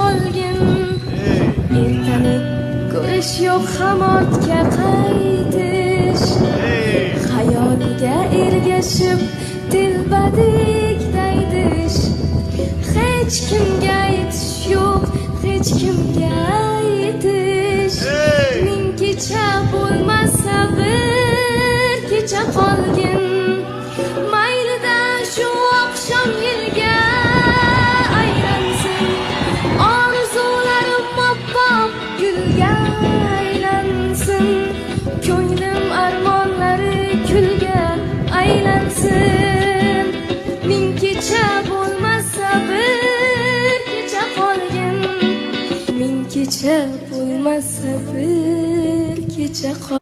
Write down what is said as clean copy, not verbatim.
qolgin. Ertani ko'rish yo'q, hamotga qaytish. Xayoliga ergashib dilbadek daydish. Hech kimga aytish yo'q, hech kimga aytish. Ming kecha bo'lmasa bir kecha qolgin. Maylida shu oqshom yilga aylansin. Orzularim oppoq gulga aylansin. Ko'nglim armonlari kulga aylansin. Ming kecha bo'lmasa bir kecha qolgin. Ming kecha bo'lmasa bir kecha qolgin.